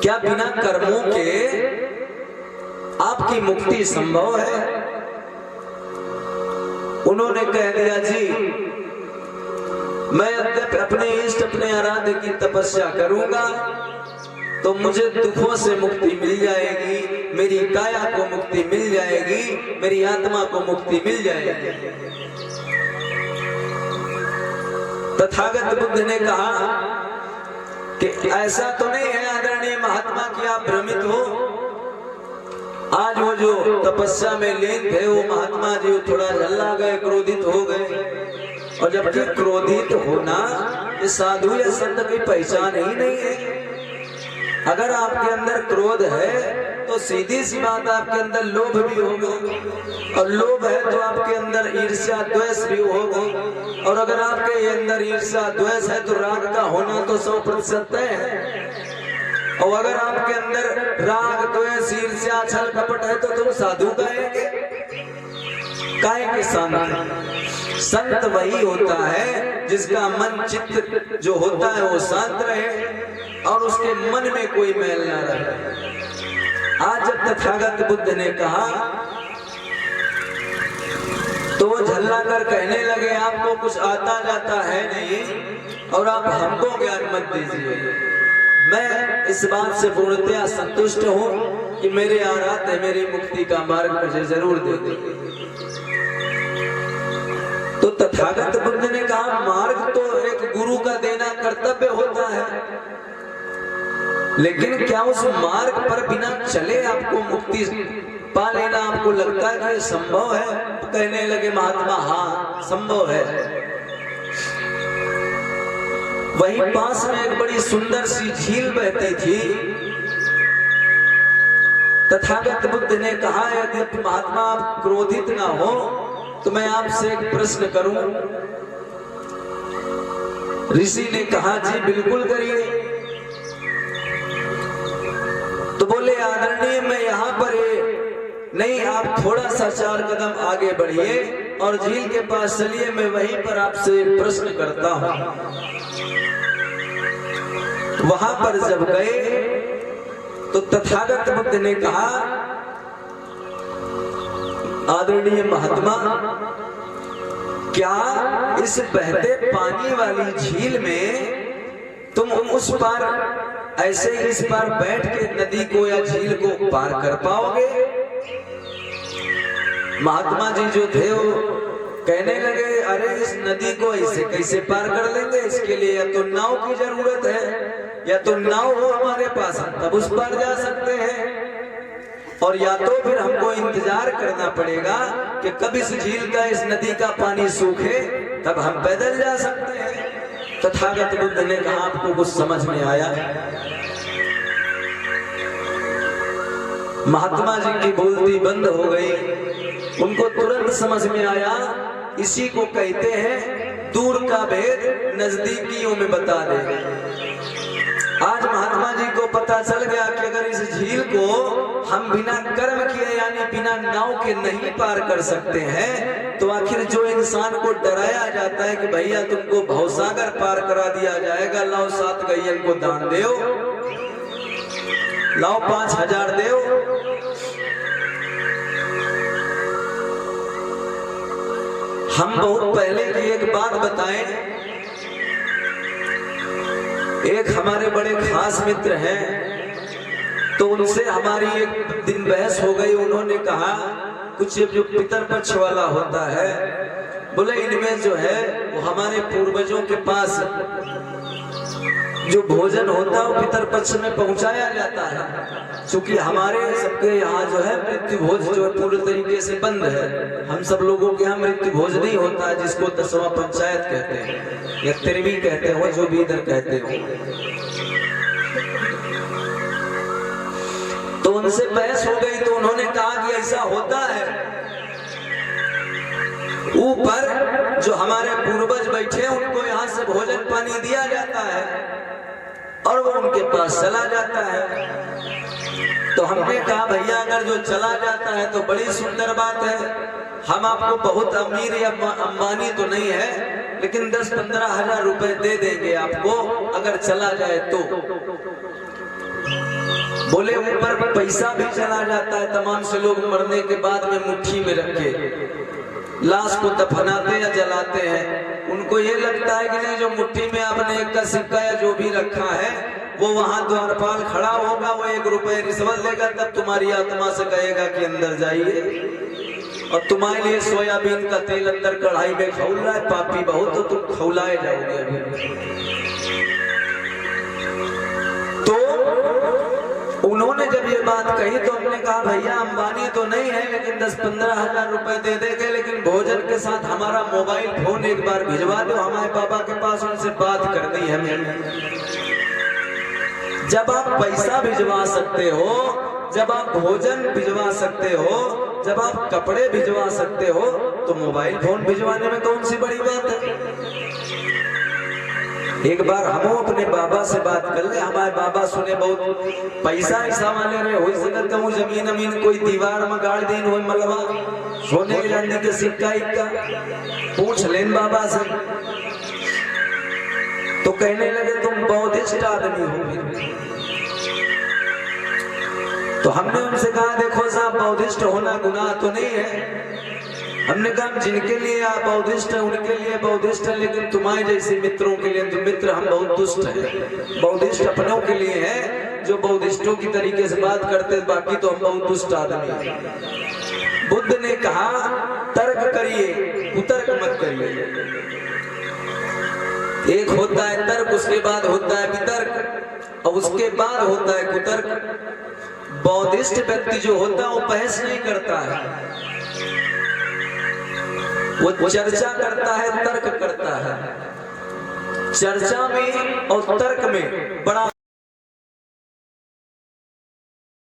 क्या बिना कर्मों के आपकी मुक्ति संभव है? उन्होंने कह दिया, जी मैं अपने इष्ट अपने आराध्य की तपस्या करूंगा तो मुझे दुखों से मुक्ति मिल जाएगी, मेरी काया को मुक्ति मिल जाएगी, मेरी आत्मा को मुक्ति मिल जाएगी। तथागत बुद्ध ने कहा कि ऐसा तो नहीं है आदरणीय महात्मा कि आप भ्रमित हो। आज वो जो तपस्या में लीन थे वो महात्मा जी थोड़ा झल्ला गए, क्रोधित हो गए। और जबकि क्रोधित होना ये साधु या संत की पहचान ही नहीं है। अगर आपके अंदर क्रोध है तो सीधी सी बात आपके अंदर लोभ भी होगा, और लोभ है तो आपके अंदर ईर्ष्या द्वेष भी होगा, और अगर आपके अंदर ईर्ष्या द्वेष है तो राग का होना तो 100% तय है। और अगर आपके अंदर राग द्वेष ईर्ष्या छल कपट है तो तुम साधु कहेंगे? काहे के संत वही होता है जिसका मन चित्त जो होता है वो शांत रहे और उसके मन में कोई मैल ना रहे। आज जब तथागत बुद्ध ने कहा तो वो झल्ला कर कहने लगे, आपको कुछ आता जाता है नहीं और आप हमको ज्ञान मत दीजिए। मैं इस बात से पूर्णतया संतुष्ट हूं कि मेरे आराध्य मेरी मुक्ति का मार्ग मुझे जरूर दे दे। तो तथागत बुद्ध ने कहा, मार्ग तो एक गुरु का देना कर्तव्य होता है, लेकिन क्या उस मार्ग पर बिना चले आपको मुक्ति पा लेना आपको लगता है कि ये संभव है? तो कहने लगे महात्मा, हाँ संभव है। वहीं पास में एक बड़ी सुंदर सी झील बहती थी। तथागत बुद्ध ने कहा, यदि महात्मा आप क्रोधित ना हो तो मैं आपसे एक प्रश्न करूं। ऋषि ने कहा, जी बिल्कुल करिए। तो बोले, आदरणीय मैं यहाँ पर नहीं, आप थोड़ा सा 4 कदम आगे बढ़िए और झील के पास चलिए, मैं वहीं पर आपसे प्रश्न करता हूं। वहां पर जब गए तो तथागत बुद्ध ने कहा, आदरणीय महात्मा, क्या इस बहते पानी वाली झील में तुम उस पार ऐसे ही इस पार बैठ के नदी को या झील को पार कर पाओगे? महात्मा जी जो थे वो कहने लगे, अरे इस नदी को ऐसे कैसे पार कर लेंगे? इसके लिए या तो नाव की जरूरत है, या तो नाव हो हमारे पास, हम तब उस पार जा सकते हैं, और या तो फिर हमको इंतजार करना पड़ेगा कि कब इस झील का इस नदी का पानी सूखे तब हम पैदल जा सकते हैं। तथागत बुद्ध ने कहा, आपको कुछ समझ में आया? महात्मा जी की बोलती बंद हो गई। उनको तुरंत समझ में आया, इसी को कहते हैं दूर का भेद नजदीकियों में बता दे। आज महात्मा जी को पता चल गया कि अगर इस झील को हम बिना कर्म किए यानी बिना नाव के नहीं पार कर सकते हैं, तो आखिर जो इंसान को डराया जाता है कि भैया तुमको भवसागर पार करा दिया जाएगा, लाओ 7 गैयन को दान दो, लाओ 5000 दो, हम बहुत पहले की एक बात बताएं। एक हमारे बड़े खास मित्र हैं, तो उनसे हमारी एक दिन बहस हो गई। उन्होंने कहा, कुछ जो पितर पक्ष वाला होता है, बोले इनमें जो है वो हमारे पूर्वजों के पास जो भोजन होता है वो पितर पक्ष में पहुंचाया जाता है। क्योंकि हमारे सबके यहाँ जो है मृत्यु भोज जो है पूरे तरीके से बंद है। हम सब लोगों के यहाँ मृत्यु भोज नहीं होता है, जिसको 10वां पंचायत कहते हैं या 13वीं कहते हो, जो भी इधर कहते हो। तो उनसे बहस हो गई, तो उन्होंने कहा कि ऐसा होता है, ऊपर जो हमारे पूर्वज बैठे उनको यहाँ से भोजन पानी दिया जाता है और वो उनके पास चला जाता है। तो हमने कहा, भैया अगर जो चला जाता है तो बड़ी सुंदर बात है, हम आपको बहुत अमीर या अंबानी तो नहीं है, लेकिन 10-15 हजार रुपए दे देंगे आपको अगर चला जाए तो। बोले ऊपर पैसा भी चला जाता है, तमाम से लोग मरने के बाद में मुट्ठी में रखे लाश को दफनाते या जलाते हैं। उनको ये लगता है कि नहीं, जो मुट्ठी में आपने एक का सिक्का या जो भी रखा है वो वहां द्वारपाल खड़ा होगा, वो 1 रुपए रिश्वत लेगा, तब तुम्हारी आत्मा से कहेगा कि अंदर जाइए। और तुम्हारे लिए सोयाबीन का तेल अंदर कढ़ाई में खौल रहा है, पापी बहुत हो तुम खौलाए जाओगे अभी। तो उन्होंने जब ये बात कही तो हमने कहा भैया अंबानी तो नहीं है, लेकिन 10-15 हजार रुपए दे देंगे, लेकिन भोजन के साथ हमारा मोबाइल फोन एक बार भिजवा दो, हमारे बाबा के पास उनसे बात करनी है हमें। जब आप पैसा भिजवा सकते हो, जब आप भोजन भिजवा सकते हो, जब आप कपड़े भिजवा सकते हो, तो मोबाइल फोन भिजवाने में कौन सी बड़ी बात है। एक बार हम अपने बाबा से बात कर ले, हमारे बाबा सुने बहुत पैसा ऐसा वाले रहे हो सकता हूँ, जमीन अमीन कोई दीवार में गाड़ दिन हो मलबा सोने के चांदी के सिक्का इक्का पूछ लेन बाबा से। तो कहने लगे तुम बौद्धिस्ट आदमी हो। तो हमने उनसे कहा देखो साहब, बौद्धिस्ट होना गुनाह तो नहीं है। हमने कहा जिनके लिए आप बौद्धिस्ट है उनके लिए बौद्धिस्ट है, लेकिन तुम्हारे जैसे मित्रों के लिए तो मित्र हम बहुत दुष्ट हैं। बौद्धिस्ट अपनों के लिए है जो बौद्धिस्टों की तरीके से बात करते हैं, बाकी तो हम बहुत दुष्ट आदमी हैं। बुद्ध ने कहा तर्क करिए, कुतर्क मत करिए। एक होता है तर्क, उसके बाद होता है वितर्क, और उसके बाद होता है कुतर्क। बौद्धिस्ट व्यक्ति जो होता है वो बहस नहीं करता है, वो चर्चा करता है, तर्क करता है। चर्चा में और तर्क में बड़ा